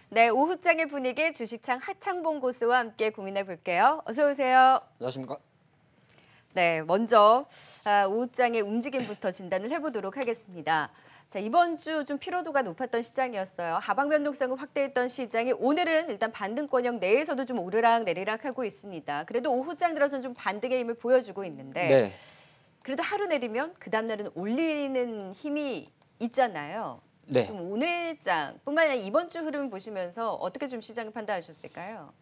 네, 오후장의 분위기 주식창 하창봉 고수와 함께 고민해 볼게요. 어서 오세요. 안녕하십니까? 네, 먼저 오후장의 움직임부터 진단을 해보도록 하겠습니다. 자, 이번 주 좀 피로도가 높았던 시장이었어요. 하방 변동성을 확대했던 시장이 오늘은 일단 반등권역 내에서도 좀 오르락 내리락 하고 있습니다. 그래도 오후장 들어서는 좀 반등의 힘을 보여주고 있는데 네. 그래도 하루 내리면 그 다음날은 올리는 힘이 있잖아요. 네. 좀 오늘장뿐만 아니라 이번 주 흐름 보시면서 어떻게 좀 시장을 판단하셨을까요?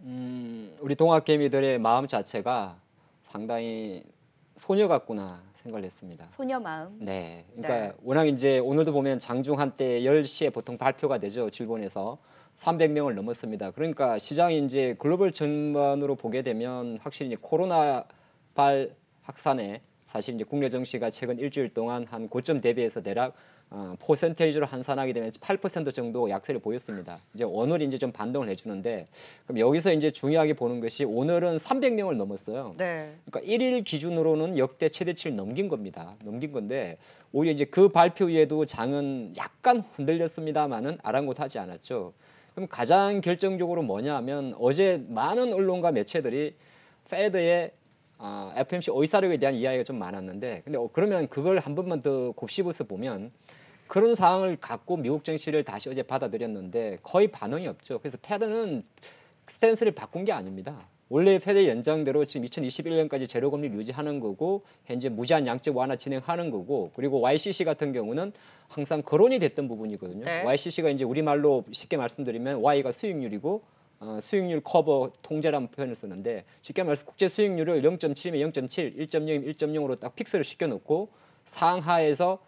우리 동학개미들의 마음 자체가 상당히 소녀 같구나 생각을 했습니다. 소녀 마음. 네. 그러니까 네. 워낙 이제 오늘도 보면 장중 한때 10시에 보통 발표가 되죠. 일본에서 300명을 넘었습니다. 그러니까 시장이 이제 글로벌 전반으로 보게 되면 확실히 이제 코로나발 확산에 사실 이제 국내 증시가 최근 일주일 동안 한 고점 대비해서 대략 퍼센테이지로 환산하게 되면 8% 정도 약세를 보였습니다. 이제 오늘 이제 좀 반등을 해주는데 그럼 여기서 이제 중요하게 보는 것이 오늘은 300명을 넘었어요. 네. 그러니까 1일 기준으로는 역대 최대치를 넘긴 겁니다. 넘긴 건데 오히려 이제 그 발표 이후에도 장은 약간 흔들렸습니다만은 아랑곳하지 않았죠. 그럼 가장 결정적으로 뭐냐하면 어제 많은 언론과 매체들이 페드의 FOMC 의사록에 대한 이야기가 좀 많았는데 근데 그러면 그걸 한 번만 더 곱씹어서 보면 그런 상황을 갖고 미국 증시를 다시 어제 받아들였는데 거의 반응이 없죠. 그래서 패드는 스탠스를 바꾼 게 아닙니다. 원래 패드 연장대로 지금 2021년까지 제로 금리를 유지하는 거고 현재 무제한 양적 완화 진행하는 거고 그리고 YCC 같은 경우는 항상 거론이 됐던 부분이거든요. 네. YCC가 이제 우리말로 쉽게 말씀드리면 Y가 수익률이고 수익률 커버 통제라는 표현을 쓰는데 쉽게 말해서 국제 수익률을 0.7이면 0.7, 1.0이면 1.0으로 딱 픽스를 시켜놓고 상하에서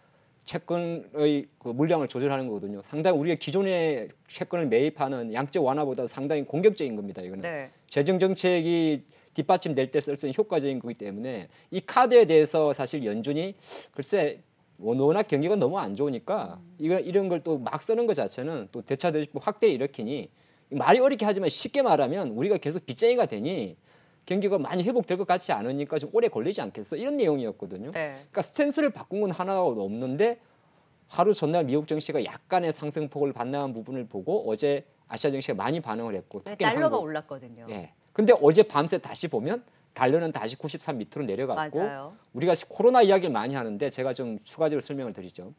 채권의 그 물량을 조절하는 거거든요. 상당히 우리가 기존의 채권을 매입하는 양적 완화보다 상당히 공격적인 겁니다. 이거는 네. 재정 정책이 뒷받침될 때 쓸 수 있는 효과적인 거기 때문에 이 카드에 대해서 사실 연준이 글쎄 워낙 경기가 너무 안 좋으니까 이런 걸 또 막 쓰는 것 자체는 또 대차 대조법 확대를 일으키니 말이 어렵게 하지만 쉽게 말하면 우리가 계속 빚쟁이가 되니 경기가 많이 회복될 것 같지 않으니까 좀 오래 걸리지 않겠어 이런 내용이었거든요. 네. 그러니까 스탠스를 바꾼 건 하나도 없는데 하루 전날 미국 증시가 약간의 상승폭을 반납한 부분을 보고 어제 아시아 증시가 많이 반응을 했고 네, 특히 달러가 올랐거든요. 예. 근데 어제 밤새 다시 보면 달러는 다시 93 밑으로 내려갔고 맞아요. 우리가 코로나 이야기를 많이 하는데 제가 좀 추가적으로 설명을 드리죠.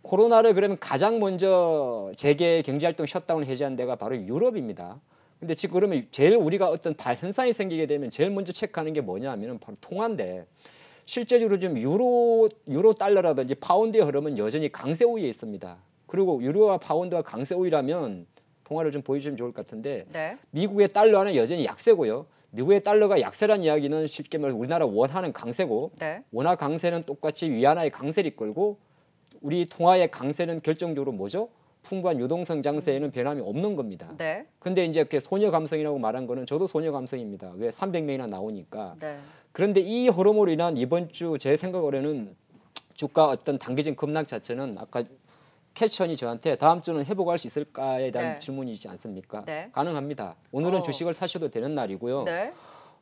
코로나를 그러면 가장 먼저 재개 경제활동 셧다운을 해제한 데가 바로 유럽입니다. 근데 지금 그러면 제일 우리가 어떤 현상이 생기게 되면 제일 먼저 체크하는 게 뭐냐 하면 바로 통화인데 실제적으로 좀 유로 달러라든지 파운드의 흐름은 여전히 강세 우위에 있습니다. 그리고 유로와 파운드가 강세 우위라면 통화를 좀 보여주시면 좋을 것 같은데 네. 미국의 달러는 여전히 약세고요. 미국의 달러가 약세란 이야기는 쉽게 말해서 우리나라 원화는 강세고 네. 원화 강세는 똑같이 위안화의 강세를 이끌고 우리 통화의 강세는 결정적으로 뭐죠? 풍부한 유동성 장세에는 변함이 없는 겁니다. 네. 근데 이제 이렇게 소녀 감성이라고 말한 거는 저도 소녀 감성입니다. 왜 300명이나 나오니까. 네. 그런데 이 흐름으로 인한 이번 주 제 생각으로는 주가 어떤 단기적 급락 자체는 아까 캐천이 저한테 다음 주는 회복할 수 있을까에 대한 네. 질문이지 않습니까? 네. 가능합니다. 오늘은 어. 주식을 사셔도 되는 날이고요. 네.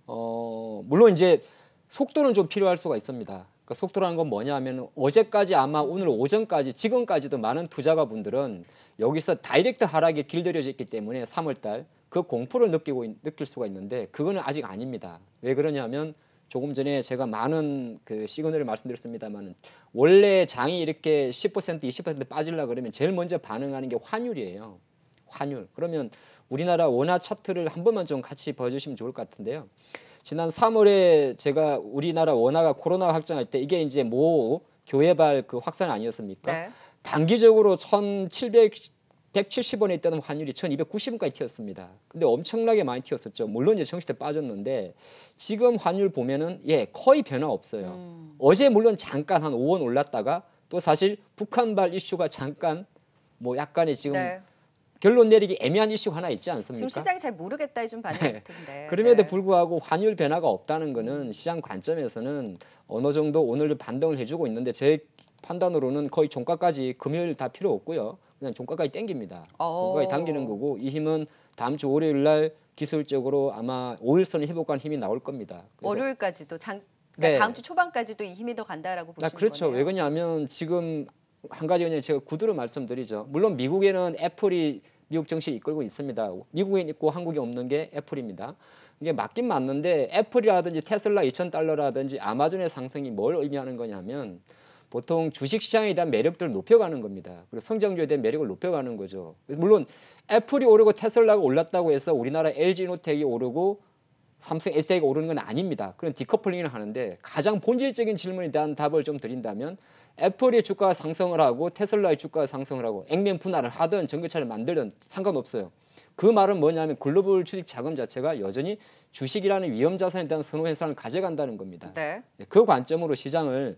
물론 이제 속도는 좀 필요할 수가 있습니다. 그러니까 속도라는 건 뭐냐 하면 어제까지 아마 오늘 오전까지 지금까지도 많은 투자가분들은 여기서 다이렉트 하락이 길들여져 있기 때문에 3월 달 그 공포를 느낄 수가 있는데 그거는 아직 아닙니다. 왜 그러냐면 조금 전에 제가 많은 그 시그널을 말씀드렸습니다만 원래 장이 이렇게 10% 20% 빠지려 그러면 제일 먼저 반응하는 게 환율이에요. 환율. 그러면 우리나라 원화 차트를 한 번만 좀 같이 보여주시면 좋을 것 같은데요. 지난 3월에 제가 우리나라 원화가 코로나 확정할 때 이게 이제 모 교회발 그 확산 아니었습니까? 네. 단기적으로 1,770원에 있다는 환율이 1,290원까지 튀었습니다. 근데 엄청나게 많이 튀었었죠. 물론 이제 정시 때 빠졌는데 지금 환율 보면은 거의 변화 없어요. 어제 물론 잠깐 한 5원 올랐다가 또 사실 북한발 이슈가 잠깐 뭐 약간의 지금 네. 결론 내리기 애매한 이슈 하나 있지 않습니까? 지금 시장이 잘 모르겠다 좀 반응 같은데. 그럼에도 네. 불구하고 환율 변화가 없다는 것은 시장 관점에서는 어느 정도 오늘 반등을 해주고 있는데 제 판단으로는 거의 종가까지 금요일 다 필요 없고요. 그냥 종가까지 땡깁니다. 종가까지 당기는 거고 이 힘은 다음 주 월요일 날 기술적으로 아마 5일선을 회복한 힘이 나올 겁니다. 그래서 월요일까지도 그러니까 네. 다음 주 초반까지도 이 힘이 더 간다라고 보시는 그렇죠. 거네요. 왜 그러냐면 지금 한 가지 그냥 제가 구두로 말씀드리죠. 물론 미국에는 애플이 미국 정치를 이끌고 있습니다. 미국에 있고 한국에 없는 게 애플입니다. 이게 맞긴 맞는데 애플이라든지 테슬라 2,000달러라든지 아마존의 상승이 뭘 의미하는 거냐면 보통 주식시장에 대한 매력들을 높여가는 겁니다. 그리고 성장주에 대한 매력을 높여가는 거죠. 물론 애플이 오르고 테슬라가 올랐다고 해서 우리나라 LG노텍이 오르고 삼성 SDI가 오르는 건 아닙니다. 그런 디커플링을 하는데 가장 본질적인 질문에 대한 답을 좀 드린다면 애플의 주가가 상승을 하고 테슬라의 주가가 상승을 하고 액면 분할을 하든 전기차를 만들든 상관없어요. 그 말은 뭐냐면 글로벌 주식 자금 자체가 여전히 주식이라는 위험 자산에 대한 선호 현상을 가져간다는 겁니다. 네. 그 관점으로 시장을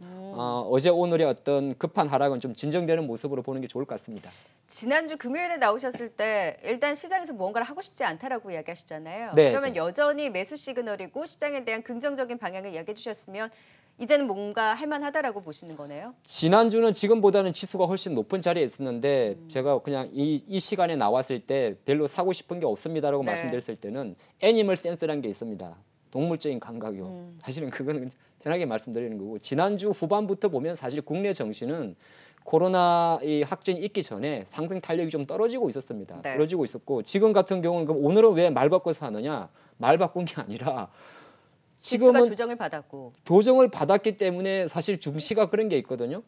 어제 오늘의 어떤 급한 하락은 좀 진정되는 모습으로 보는 게 좋을 것 같습니다. 지난주 금요일에 나오셨을 때 일단 시장에서 무언가를 하고 싶지 않다라고 이야기하시잖아요. 네, 그러면 네. 여전히 매수 시그널이고 시장에 대한 긍정적인 방향을 이야기해 주셨으면 이제는 뭔가 할만하다라고 보시는 거네요. 지난주는 지금보다는 지수가 훨씬 높은 자리에 있었는데 제가 그냥 이 시간에 나왔을 때 별로 사고 싶은 게 없습니다라고 네. 말씀드렸을 때는 애니멀 센스라는 게 있습니다. 동물적인 감각이요. 사실은 그거는 편하게 말씀드리는 거고 지난주 후반부터 보면 사실 국내 정시는 코로나 이 확진이 있기 전에 상승 탄력이 좀 떨어지고 있었습니다. 네. 떨어지고 있었고 지금 같은 경우는 그럼 오늘은 왜 말 바꿔서 하느냐? 말 바꾼 게 아니라 지수가 지금은 조정을 받았고. 조정을 받았기 때문에 사실 중시가 그런 게 있거든요.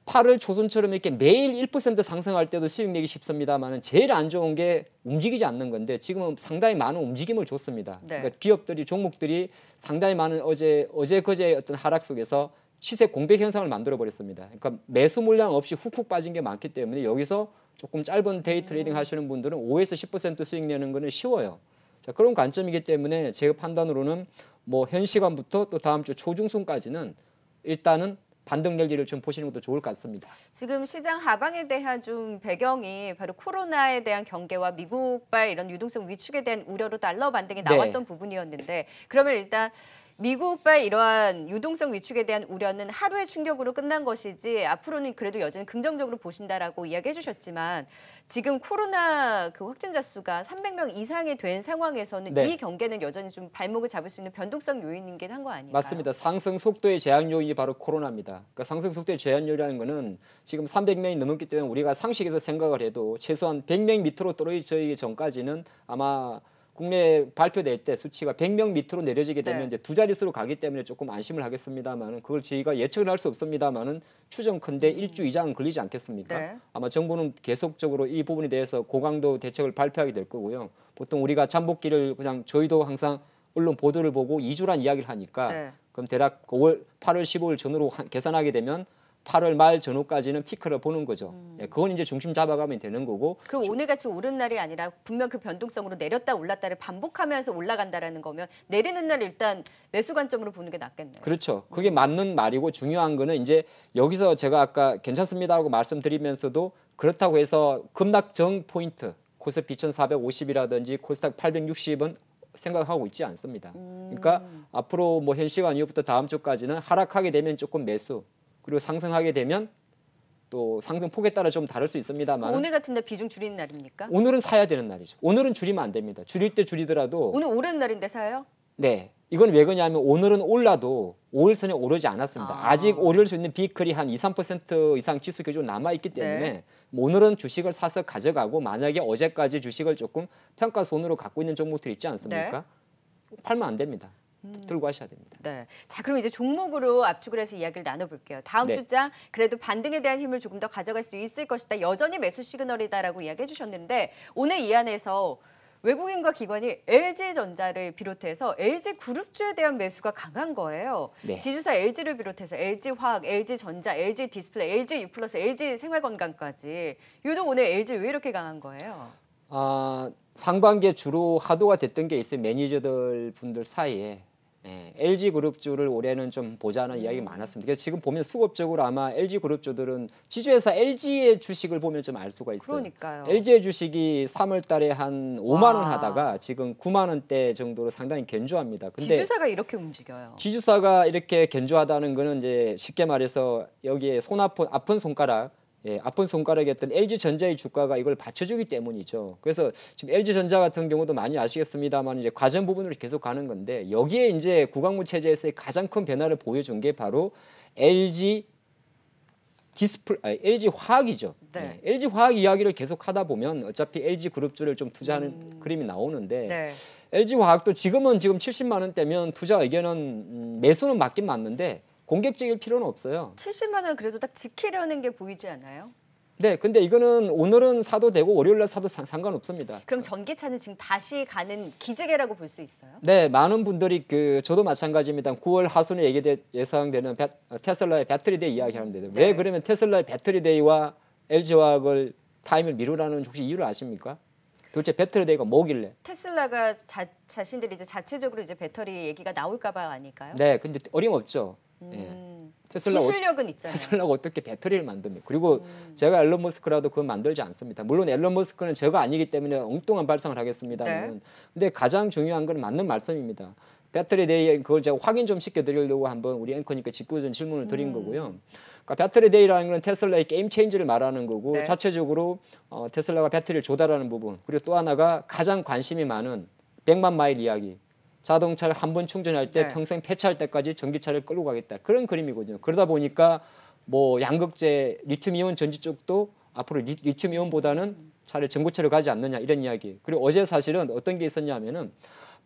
8월 초순처럼 이렇게 매일 1% 상승할 때도 수익 내기 쉽습니다만은 제일 안 좋은 게 움직이지 않는 건데 지금은 상당히 많은 움직임을 줬습니다. 네. 그러니까 기업들이 종목들이 상당히 많은 어제 그제의 어떤 하락 속에서 시세 공백 현상을 만들어 버렸습니다. 그러니까 매수 물량 없이 훅훅 빠진 게 많기 때문에 여기서 조금 짧은 데이 트레이딩 하시는 분들은 5에서 10% 수익 내는 거는 쉬워요. 자, 그런 관점이기 때문에 제 판단으로는 뭐 현 시간부터 또 다음 주 초중순까지는 일단은 반등 열기를 좀 보시는 것도 좋을 것 같습니다. 지금 시장 하방에 대한 좀 배경이 바로 코로나에 대한 경계와 미국발 이런 유동성 위축에 대한 우려로 달러 반등이 네. 나왔던 부분이었는데 그러면 일단 미국발 이러한 유동성 위축에 대한 우려는 하루의 충격으로 끝난 것이지 앞으로는 그래도 여전히 긍정적으로 보신다라고 이야기해 주셨지만 지금 코로나 그 확진자 수가 300명 이상이 된 상황에서는 네. 이 경계는 여전히 좀 발목을 잡을 수 있는 변동성 요인이긴 한 거 아닐까요? 맞습니다. 상승 속도의 제한 요인이 바로 코로나입니다. 그러니까 상승 속도의 제한 요인이라는 거는 지금 300명이 넘었기 때문에 우리가 상식에서 생각을 해도 최소한 100명 밑으로 떨어지기 전까지는 아마 국내 발표될 때 수치가 100명 밑으로 내려지게 되면 네. 이제 두 자릿수로 가기 때문에 조금 안심을 하겠습니다만은 그걸 저희가 예측을 할 수 없습니다만은 추정컨대 일주 이상은 걸리지 않겠습니까? 네. 아마 정부는 계속적으로 이 부분에 대해서 고강도 대책을 발표하게 될 거고요. 보통 우리가 잠복기를 그냥 저희도 항상 언론 보도를 보고 2주란 이야기를 하니까 네. 그럼 대략 8월 15일 전후로 계산하게 되면 8월 말 전후까지는 피크를 보는 거죠. 예, 그건 이제 중심 잡아가면 되는 거고. 그럼 오늘같이 오른 날이 아니라 분명 그 변동성으로 내렸다 올랐다를 반복하면서 올라간다라는 거면 내리는 날 일단 매수 관점으로 보는 게 낫겠네요. 그렇죠. 그게 맞는 말이고 중요한 거는 이제 여기서 제가 아까 괜찮습니다라고 말씀드리면서도 그렇다고 해서 급락 정 포인트 코스피 2450이라든지 코스닥 860은 생각하고 있지 않습니다. 그러니까 앞으로 뭐 현 시간 이후부터 다음 주까지는 하락하게 되면 조금 매수 그리고 상승하게 되면 또 상승 폭에 따라 좀 다를 수 있습니다만 오늘 같은 날 비중 줄이는 날입니까? 오늘은 사야 되는 날이죠. 오늘은 줄이면 안 됩니다. 줄일 때 줄이더라도 오늘 오른 날인데 사요? 네. 이건 왜 그러냐면 오늘은 올라도 5일선에 오르지 않았습니다. 아직 오를 수 있는 비클이 한 2, 3% 이상 지수 기준 남아있기 때문에 네. 오늘은 주식을 사서 가져가고 만약에 어제까지 주식을 조금 평가손으로 갖고 있는 종목들 있지 않습니까? 팔면 안 됩니다. 들고 하셔야 됩니다. 네. 자, 그럼 이제 종목으로 압축을 해서 이야기를 나눠볼게요. 다음 네. 주장 그래도 반등에 대한 힘을 조금 더 가져갈 수 있을 것이다. 여전히 매수 시그널이다라고 이야기해 주셨는데 오늘 이 안에서 외국인과 기관이 LG전자를 비롯해서 LG그룹주에 대한 매수가 강한 거예요. 네. 지주사 LG를 비롯해서 LG화학, LG전자, LG디스플레이, LGU+, LG생활건강까지 유독 오늘 LG 왜 이렇게 강한 거예요? 상반기에 주로 화두가 됐던 게 있어요. 매니저들 분들 사이에. LG그룹주를 올해는 좀 보자는 이야기가 많았습니다. 그래서 지금 보면 수급적으로 아마 LG그룹주들은 지주회사 LG의 주식을 보면 좀 알 수가 있어요. 그러니까요. LG의 주식이 3월 달에 한 5만 원 와. 하다가 지금 9만 원대 정도로 상당히 견조합니다. 근데 지주사가 이렇게 움직여요. 지주사가 이렇게 견조하다는 거는 이제 쉽게 말해서 여기에 아픈 손가락 아픈 손가락이었던 LG전자의 주가가 이걸 받쳐주기 때문이죠. 그래서 지금 LG전자 같은 경우도 많이 아시겠습니다만 이제 과정 부분으로 계속 가는 건데 여기에 이제 구강물 체제에서의 가장 큰 변화를 보여준 게 바로 LG LG 화학이죠. 네. LG 화학 이야기를 계속 하다 보면 어차피 LG 그룹주를 좀 투자하는 그림이 나오는데 네. LG 화학도 지금 70만 원대면 투자 의견은 매수는 맞긴 맞는데 공격적일 필요는 없어요. 70만 원 그래도 딱 지키려는 게 보이지 않아요? 네, 근데 이거는 오늘은 사도 되고 월요일날 사도 상관없습니다. 그럼 전기차는 지금 다시 가는 기지개라고 볼 수 있어요? 네, 많은 분들이 저도 마찬가지입니다. 9월 하순에 예상되는 테슬라의 배터리데이 이야기하는 데요. 네. 왜 그러면 테슬라의 배터리데이와 LG화학을 타임을 미루라는 혹시 이유를 아십니까? 도대체 배터리데이가 뭐길래? 테슬라가 자신들이 이제 자체적으로 이제 배터리 얘기가 나올까봐 아닐까요? 네, 근데 어림없죠. 기술력은 있잖아요. 테슬라가 어떻게 배터리를 만듭니까? 그리고 제가 앨런 머스크라도 그건 만들지 않습니다. 물론 앨런 머스크는 제가 아니기 때문에 엉뚱한 발상을 하겠습니다만, 네. 근데 가장 중요한 건 맞는 말씀입니다. 배터리 데이 그걸 제가 확인 좀 시켜드리려고 한번 우리 앵커니까 직구전 질문을 드린 거고요. 그러니까 배터리 데이라는 건 테슬라의 게임 체인지를 말하는 거고 네. 자체적으로 테슬라가 배터리를 조달하는 부분 그리고 또 하나가 가장 관심이 많은 100만 마일 이야기. 자동차를 한 번 충전할 때 네. 평생 폐차할 때까지 전기차를 끌고 가겠다. 그런 그림이거든요. 그러다 보니까 뭐 양극재 리튬이온 전지 쪽도 앞으로 리튬이온보다는 차라리 전고체를 가지 않느냐 이런 이야기. 그리고 어제 사실은 어떤 게 있었냐면은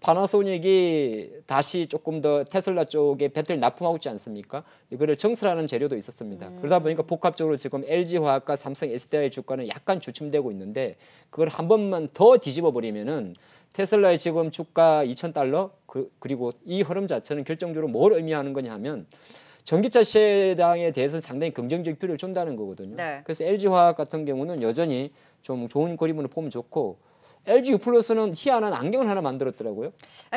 파나소닉이 다시 조금 더 테슬라 쪽에 배터리를 납품하고 있지 않습니까? 이거를 정설하는 재료도 있었습니다. 그러다 보니까 복합적으로 지금 LG화학과 삼성 SDI 주가는 약간 주춤되고 있는데 그걸 한 번만 더 뒤집어 버리면은 테슬라의 지금 주가 $2,000 그리고 이 흐름 자체는 결정적으로 뭘 의미하는 거냐 하면 전기차 시장에 대해서는 상당히 긍정적 표를 준다는 거거든요. 네. 그래서 LG화학 같은 경우는 여전히 좀 좋은 그림으로 보면 좋고 LG U+는 희한한 안경을 하나 만들었더라고요.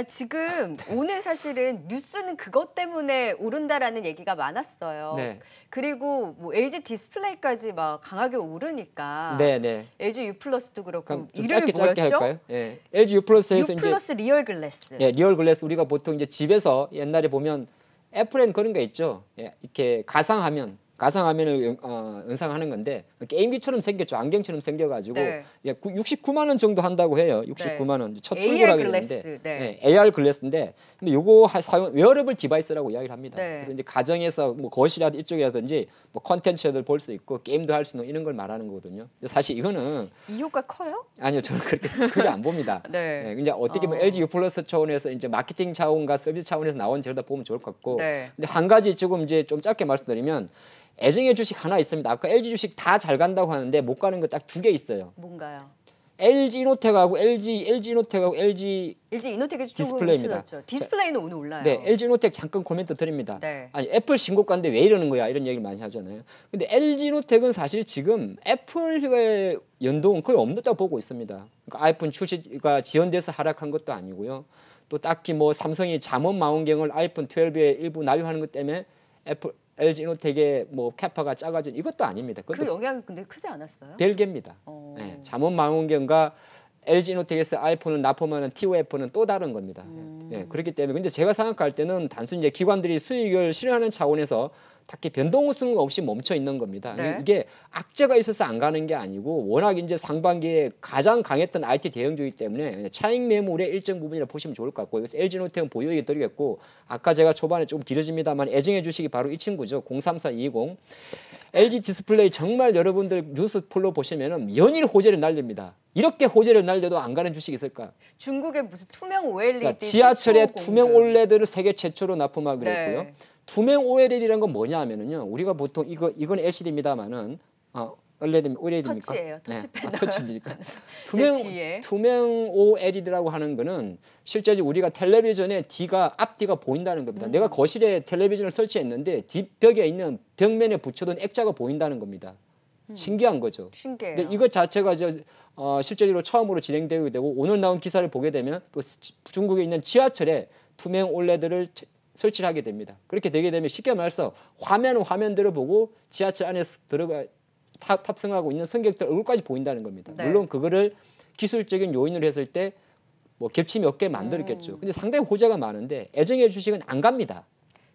지금 오늘 사실은 뉴스는 그것 때문에 오른다라는 얘기가 많았어요. 네. 그리고 뭐 LG 디스플레이까지 막 강하게 오르니까 네, 네. LG U+도 그렇고 그럼 좀 이름이 짧게 뭐였죠? 할까요? 예. LG U+에서 U+ 이제 리얼 글래스. 예, 리얼 글래스 우리가 보통 이제 집에서 옛날에 보면 애플엔 그런 거 있죠. 예, 이렇게 가상화면을 연상하는 건데 게임기처럼 생겼죠. 안경처럼 생겨가지고 네. 69만 원 정도 한다고 해요. 69만 원. 첫 AR 출고라고 글래스, 그러는데 네. AR 글래스인데 근데 요거 사용 웨어러블 디바이스라고 이야기를 합니다. 네. 그래서 이제 가정에서 뭐 거실이라든지 이쪽이라든지 뭐 컨텐츠를 볼 수 있고 게임도 할 수 있는 이런 걸 말하는 거거든요. 근데 사실 이거는 이 효과 커요? 아니요, 저는 그렇게 크게 안 봅니다. 네. 예, 이제 어떻게 보면 LG U+ 차원에서 이제 마케팅 차원과 서비스 차원에서 나온 제로다 보면 좋을 것 같고. 네. 근데 한 가지 지금 이제 좀 짧게 말씀드리면 애정의 주식 하나 있습니다. 아까 LG 주식 다 잘 간다고 하는데 못 가는 거 딱 2개 있어요. 뭔가요? LG 이노텍하고 LG 이노텍이 조금 디스플레이입니다. 미쳐졌죠. 디스플레이는 오늘 올라요. 네, LG 이노텍 잠깐 코멘트 드립니다. 네. 아니 애플 신고가인데 왜 이러는 거야 이런 얘기를 많이 하잖아요. 근데 LG 이노텍은 사실 지금 애플의 연동은 거의 없다고 보고 있습니다. 그러니까 아이폰 출시가 지연돼서 하락한 것도 아니고요. 또 딱히 뭐 삼성이 잠원 망원경을 아이폰 12에 일부 납입하는 것 때문에 LG 이노텍의 뭐 캐파가 작아진 이것도 아닙니다. 그 그것도 영향이 근데 크지 않았어요? 별개입니다. 네, 잠원 망원경과 LG 이노텍에서 아이폰을 납품하는 TOF는 또 다른 겁니다. 예, 그렇기 때문에 근데 제가 생각할 때는 단순히 이제 기관들이 수익을 실현하는 차원에서 딱히 변동성 없이 멈춰 있는 겁니다. 네. 이게 악재가 있어서 안 가는 게 아니고 워낙 이제 상반기에 가장 강했던 IT 대형주이기 때문에 차익 매물의 일정 부분이라 보시면 좋을 것 같고 그래서 LG노텍은 보유액이 드리겠고 아까 제가 초반에 좀 길어집니다만 애정해 주식이 바로 이 친구죠. 03420 LG 디스플레이 정말 여러분들 뉴스 풀로 보시면은 연일 호재를 날립니다. 이렇게 호재를 날려도 안 가는 주식이 있을까? 중국의 무슨 투명 OLED 자, 지하철에 최초 투명 공급. OLED를 세계 최초로 납품하기로 네. 했고요. 투명 OLED라는 건 뭐냐면은요. 우리가 보통 이건 LCD입니다만은 OLED입니까? 터치예요. 터치패드. 터치입니까? 뒤에. 투명 OLED라고 하는 거는 실제로 우리가 텔레비전에 앞뒤가 보인다는 겁니다. 내가 거실에 텔레비전을 설치했는데 뒷벽에 있는 벽면에 붙여둔 액자가 보인다는 겁니다. 신기한 거죠. 신기해요. 근데 이것 자체가 실제로 처음으로 진행되게 되고 오늘 나온 기사를 보게 되면 또 중국에 있는 지하철에 투명 OLED를 설치를 하게 됩니다. 그렇게 되게 되면 쉽게 말해서 화면대로 보고 지하철 안에서 들어가 탑승하고 있는 승객들 얼굴까지 보인다는 겁니다. 네. 물론 그거를 기술적인 요인으로 했을 때 뭐 겹침이 없게 만들었겠죠. 근데 상당히 호재가 많은데 애정의 주식은 안 갑니다.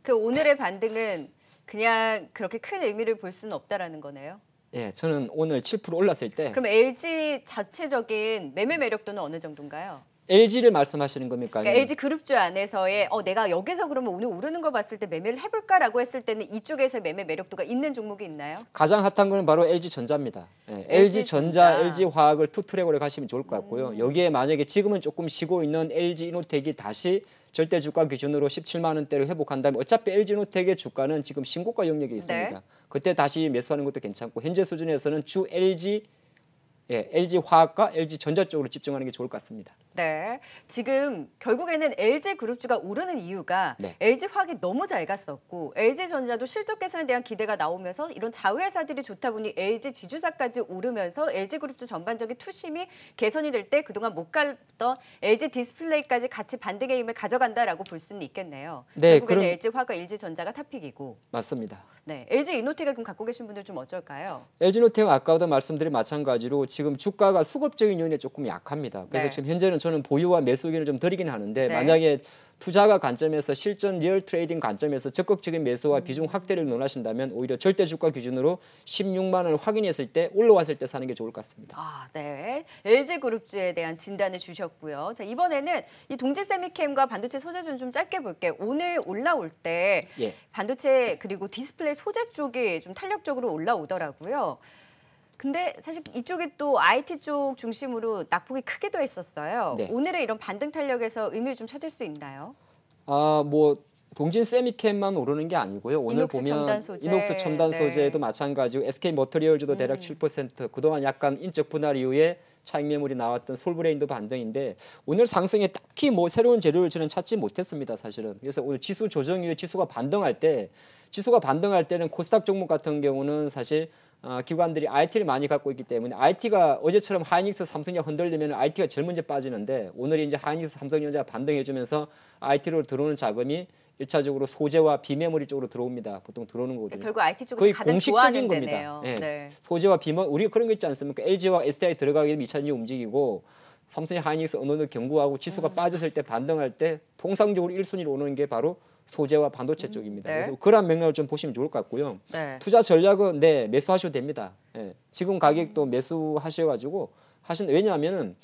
그 오늘의 반등은 그냥 그렇게 큰 의미를 볼 수는 없다라는 거네요. 예, 저는 오늘 7% 올랐을 때 그럼 LG 자체적인 매매 매력도는 어느 정도인가요? LG를 말씀하시는 겁니까? 그러니까 LG 그룹주 안에서의 내가 여기서 그러면 오늘 오르는 걸 봤을 때 매매를 해볼까라고 했을 때는 이쪽에서 매매 매력도가 있는 종목이 있나요? 가장 핫한 거는 바로 LG전자입니다. 예, LG전자. LG전자, LG화학을 투트랙으로 가시면 좋을 것 같고요. 여기에 만약에 지금은 조금 쉬고 있는 LG이노텍이 다시 절대 주가 기준으로 17만 원대를 회복한다면 어차피 LG이노텍의 주가는 지금 신고가 영역에 있습니다. 네. 그때 다시 매수하는 것도 괜찮고 현재 수준에서는 주 LG화학과 LG전자 쪽으로 집중하는 게 좋을 것 같습니다. 네. 지금 결국에는 LG 그룹주가 오르는 이유가 네. LG화학이 너무 잘 갔었고 LG전자도 실적 개선에 대한 기대가 나오면서 이런 자회사들이 좋다 보니 LG 지주사까지 오르면서 LG 그룹주 전반적인 투심이 개선이 될 때 그동안 못 갔던 LG 디스플레이까지 같이 반등의 힘을 가져간다라고 볼 수는 있겠네요. 네, 결국에는 그럼- LG화학과 LG전자가 탑픽이고 맞습니다. 네. LG 이노텍을 그럼 갖고 계신 분들 좀 어쩔까요? LG노텍은 아까도 말씀드린 마찬가지로 지금 주가가 수급적인 요인에 조금 약합니다. 그래서 네. 지금 현재는 저는 보유와 매수 의견을 좀 드리긴 하는데 네. 만약에 투자가 관점에서 실전 리얼 트레이딩 관점에서 적극적인 매수와 비중 확대를 논하신다면 오히려 절대 주가 기준으로 16만 원을 확인했을 때 올라왔을 때 사는 게 좋을 것 같습니다. 아, 네. LG 그룹주에 대한 진단을 주셨고요. 자, 이번에는 이 동지 세미캠과 반도체 소재주는 좀 짧게 볼게요. 오늘 올라올 때 예. 반도체 그리고 디스플레이 소재 쪽이 좀 탄력적으로 올라오더라고요. 근데 사실 이쪽이 또 IT 쪽 중심으로 낙폭이 크기도 했었어요. 네. 오늘의 이런 반등 탄력에서 의미를 좀 찾을 수 있나요? 뭐 동진 세미캠만 오르는 게 아니고요. 오늘 이녹스 보면 첨단 소재. 이녹스 첨단 네. 소재도 마찬가지고 SK 머터리얼즈도 대략 7%, 그동안 약간 인적 분할 이후에 차익 매물이 나왔던 솔브레인도 반등인데 오늘 상승에 딱히 뭐 새로운 재료를 저는 찾지 못했습니다, 사실은. 그래서 오늘 지수 조정 이후에 지수가 반등할 때는 코스닥 종목 같은 경우는 사실 기관들이 IT를 많이 갖고 있기 때문에 IT가 어제처럼 하이닉스, 삼성전자 흔들리면 IT가 제일 먼저 빠지는데 오늘 이제 하이닉스, 삼성전자 반등해주면서 IT로 들어오는 자금이 1차적으로 소재와 비메모리 쪽으로 들어옵니다. 보통 들어오는 거거든요. 결국 IT 쪽을 거의 가장 공식적인 좋아하는 겁니다. 데네요. 예. 네. 소재와 비메모리 우리가 그런 거 있지 않습니까? LG와 SDI 들어가게 되면 2차전지 움직이고 삼성이 하이닉스 어느 정도 경고하고 지수가 빠졌을 때 반등할 때 통상적으로 1순위로 오는 게 바로 소재와 반도체 쪽입니다. 네. 그래서 그런 맥락을 좀 보시면 좋을 것 같고요. 네. 투자 전략은 매수하셔도 됩니다. 예. 지금 가격도 매수하셔가지고 왜냐하면은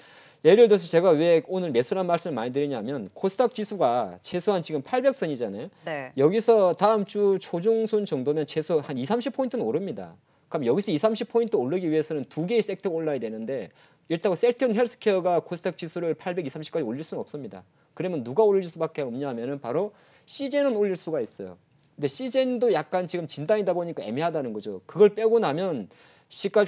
예를 들어서 제가 왜 오늘 매수란 말씀을 많이 드리냐면 코스닥 지수가 최소한 지금 800선이잖아요. 네. 여기서 다음 주 초중순 정도면 최소 한 2, 30포인트는 오릅니다. 그럼 여기서 2, 30포인트 오르기 위해서는 두 개의 섹터가 올라야 되는데 일단 셀트리온 헬스케어가 코스닥 지수를 800, 2, 30까지 올릴 수는 없습니다. 그러면 누가 올릴 수밖에 없냐면은 바로 시젠은 올릴 수가 있어요. 근데 시젠도 약간 지금 진단이다 보니까 애매하다는 거죠. 그걸 빼고 나면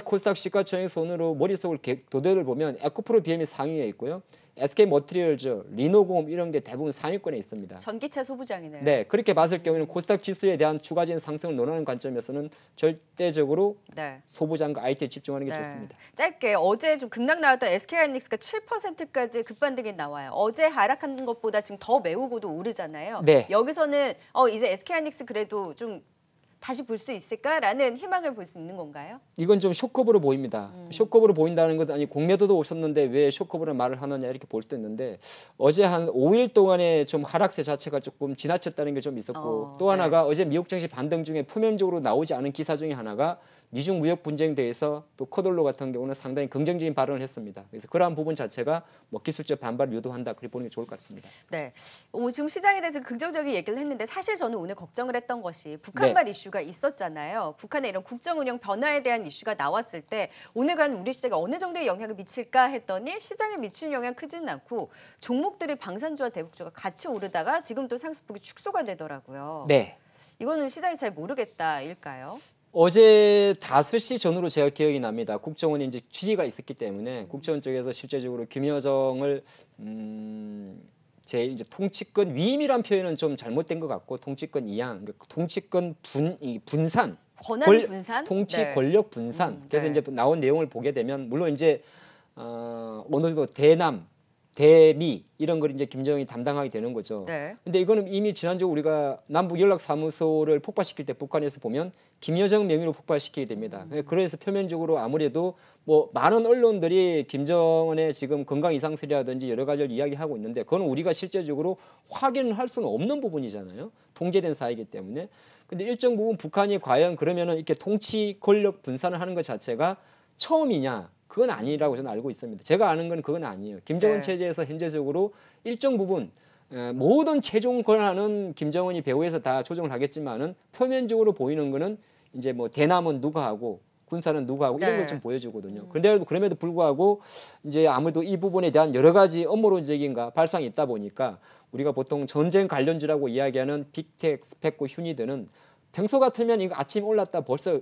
코스닥 시가총액 손으로 머릿속을 도대를 보면 에코프로 BM이 상위에 있고요. SK 머티리얼즈, 리노공 이런 게 대부분 상위권에 있습니다. 전기차 소부장이네요. 네, 그렇게 봤을 경우에는 코스닥 지수에 대한 추가적인 상승을 논하는 관점에서는 절대적으로 네. 소부장과 IT에 집중하는 게 네. 좋습니다. 짧게 어제 좀 급락 나왔던 SK하이닉스가 7%까지 급반등이 나와요. 어제 하락한 것보다 지금 더 매우고도 오르잖아요. 네. 여기서는 이제 SK하이닉스 그래도 좀 다시 볼 수 있을까라는 희망을 볼 수 있는 건가요? 이건 좀 쇼크업으로 보입니다. 쇼크업으로 보인다는 것은 아니 공매도도 오셨는데 왜 쇼크업으로 말을 하느냐 이렇게 볼 수도 있는데 어제 한 5일 동안의 좀 하락세 자체가 조금 지나쳤다는 게 좀 있었고 또 하나가 어제 미국 증시 반등 중에 표면적으로 나오지 않은 기사 중에 하나가 미중 무역 분쟁에 대해서 또 커돌로 같은 경우는 상당히 긍정적인 발언을 했습니다. 그래서 그러한 부분 자체가 뭐 기술적 반발을 유도한다 그렇게 보는 게 좋을 것 같습니다. 네. 지금 시장에 대해서 긍정적인 얘기를 했는데 사실 저는 오늘 걱정을 했던 것이 북한발 이슈가 있었잖아요. 북한의 이런 국정 운영 변화에 대한 이슈가 나왔을 때 오늘간 우리 시장에 어느 정도의 영향을 미칠까 했더니 시장에 미치는 영향 크지는 않고 종목들이 방산주와 대북주가 같이 오르다가 지금 또 상승폭이 축소가 되더라고요. 네. 이거는 시장이 잘 모르겠다일까요? 어제 5시 전후로 제가 기억이 납니다. 국정원에 이제 취지가 있었기 때문에 국정원 쪽에서 실제적으로 김여정을 제 이제 통치권 위임이란 표현은 좀 잘못된 것 같고 통치권 이양, 그러니까 통치권 분산, 권한 분산, 통치 네. 권력 분산. 그래서 네. 이제 나온 내용을 보게 되면 물론 이제 어느 정도 대남 대미 이런 걸 이제 김정은이 담당하게 되는 거죠. 네. 근데 이거는 이미 지난주 우리가 남북 연락 사무소를 폭파시킬 때 북한에서 보면 김여정 명의로 폭발시키게 됩니다. 그래서 표면적으로 아무래도 뭐 많은 언론들이 김정은의 지금 건강 이상설이라든지 여러 가지를 이야기하고 있는데 그건 우리가 실제적으로 확인을 할 수는 없는 부분이잖아요. 통제된 사이기 때문에. 근데 일정 부분 북한이 과연 그러면은 이렇게 통치 권력 분산을 하는 것 자체가 처음이냐? 그건 아니라고 저는 알고 있습니다. 제가 아는 건 그건 아니에요. 김정은 네. 체제에서 현재적으로 일정 부분 모든 최종 권한은 김정은이 배후에서 다 조정을 하겠지만은 표면적으로 보이는 거는 이제 뭐 대남은 누가 하고 군사는 누가 하고 이런 네. 걸 좀 보여주거든요. 그런데 그럼에도 불구하고 이제 아무래도 이 부분에 대한 여러 가지 업무론적인가 발상이 있다 보니까 우리가 보통 전쟁 관련주라고 이야기하는 빅텍, 스펙고, 휴니드는 평소 같으면 이거 아침 올랐다 벌써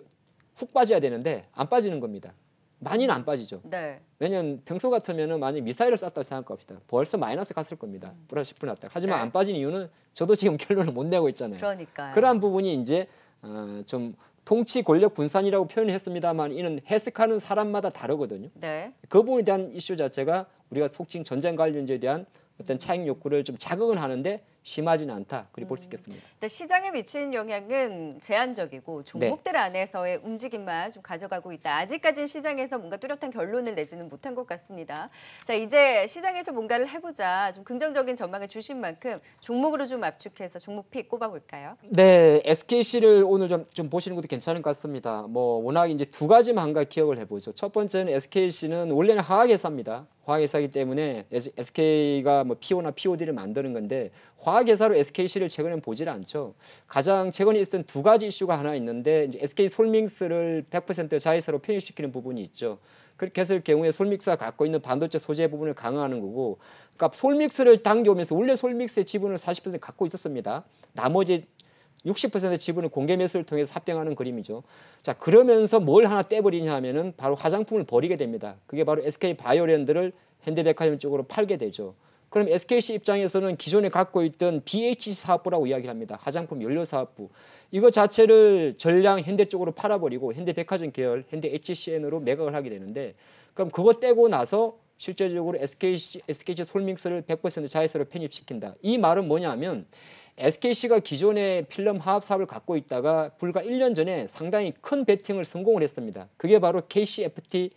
훅 빠져야 되는데 안 빠지는 겁니다. 많이는 안 빠지죠. 네. 왜냐하면 평소 같으면은 만약 미사일을 쐈다고 생각합시다. 벌써 마이너스 갔을 겁니다. 플러스 10분 났다. 하지만 네. 안 빠진 이유는 저도 지금 결론을 못 내고 있잖아요. 그러니까요. 그러한 부분이 이제 좀 통치 권력 분산이라고 표현을 했습니다만 이는 해석하는 사람마다 다르거든요. 네. 그 부분에 대한 이슈 자체가 우리가 속칭 전쟁 관련주에 대한 어떤 차익 욕구를 좀 자극은 하는데 심하지는 않다. 그렇게 볼 수 있겠습니다. 근데 시장에 미치는 영향은 제한적이고 종목들 안에서의 움직임만 좀 가져가고 있다. 아직까지는 시장에서 뭔가 뚜렷한 결론을 내지는 못한 것 같습니다. 자, 이제 시장에서 뭔가를 해보자. 좀 긍정적인 전망을 주신 만큼 종목으로 좀 압축해서 종목 픽 꼽아볼까요? 네, SKC를 오늘 좀 보시는 것도 괜찮을 것 같습니다. 뭐 워낙 이제 두 가지만 한 가지 기억을 해보죠. 첫 번째는 SKC는 원래는 화학회사입니다. 화학회사이기 때문에 SK가 뭐 PO나 POD를 만드는 건데 화학회사로 SKC를 최근에 보질 않죠. 가장 최근에 있었던 두 가지 이슈가 하나 있는데 이제 SK 솔믹스를 100% 자회사로 편입시키는 부분이 있죠. 그렇게 했을 경우에 솔믹스가 갖고 있는 반도체 소재 부분을 강화하는 거고, 그러니까 솔믹스를 당겨오면서 원래 솔믹스의 지분을 40% 갖고 있었습니다. 나머지 60% 지분을 공개 매수를 통해서 합병하는 그림이죠. 자, 그러면서 뭘 하나 떼버리냐 하면은 바로 화장품을 버리게 됩니다. 그게 바로 SK 바이오랜드를 현대백화점 쪽으로 팔게 되죠. 그럼 SKC 입장에서는 기존에 갖고 있던 BHC 사업부라고 이야기를 합니다. 화장품 연료 사업부. 이거 자체를 전량 현대 쪽으로 팔아버리고 현대백화점 계열, 현대 HCN으로 매각을 하게 되는데, 그럼 그거 떼고 나서 실제적으로 SKC 솔믹스를 100% 자회사로 편입시킨다. 이 말은 뭐냐면 SKC가 기존에 필름 화합 사업을 갖고 있다가 불과 1년 전에 상당히 큰 베팅을 성공을 했습니다. 그게 바로 KCFT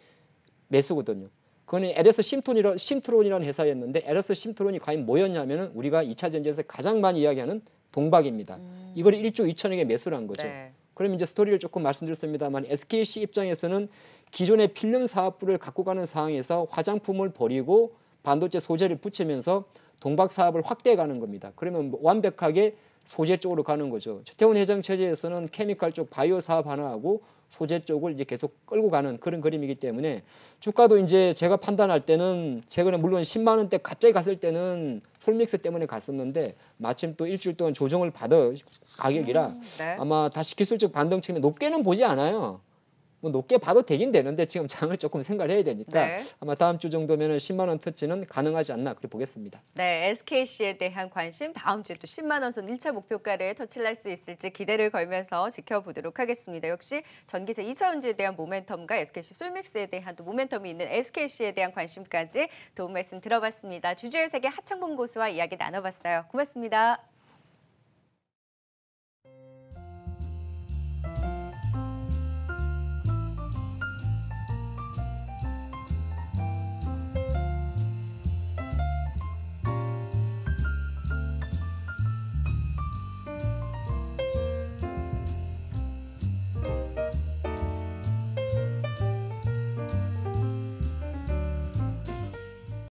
매수거든요. 그거는 LS 심트론이라는 회사였는데 LS 심트론이 과연 뭐였냐면은 우리가 2차 전지에서 가장 많이 이야기하는 동박입니다. 이걸 1조 2천억에 매수를 한 거죠. 네. 그럼 이제 스토리를 조금 말씀드렸습니다만 SKC 입장에서는 기존의 필름 사업부를 갖고 가는 상황에서 화장품을 버리고 반도체 소재를 붙이면서 동박 사업을 확대해 가는 겁니다. 그러면 완벽하게 소재 쪽으로 가는 거죠. 최태원 회장 체제에서는 케미칼 쪽 바이오 사업 하나 하고 소재 쪽을 이제 계속 끌고 가는 그런 그림이기 때문에 주가도 이제 제가 판단할 때는 최근에 물론 10만 원대 갑자기 갔을 때는 솔믹스 때문에 갔었는데 마침 또 일주일 동안 조정을 받아 가격이라 네. 아마 다시 기술적 반등 측면 높게는 보지 않아요. 뭐 높게 봐도 되긴 되는데 지금 장을 조금 생각을 해야 되니까 네. 아마 다음 주 정도면은 10만 원 터치는 가능하지 않나 그렇게 보겠습니다. 네, SKC에 대한 관심 다음 주에 또 10만 원 선 1차 목표가를 터치할 수 있을지 기대를 걸면서 지켜보도록 하겠습니다. 역시 전기차 2차 전지에 대한 모멘텀과 SKC 솔믹스에 대한 또 모멘텀이 있는 SKC에 대한 관심까지 도움 말씀 들어봤습니다. 주주의 세계 하창봉 고수와 이야기 나눠봤어요. 고맙습니다.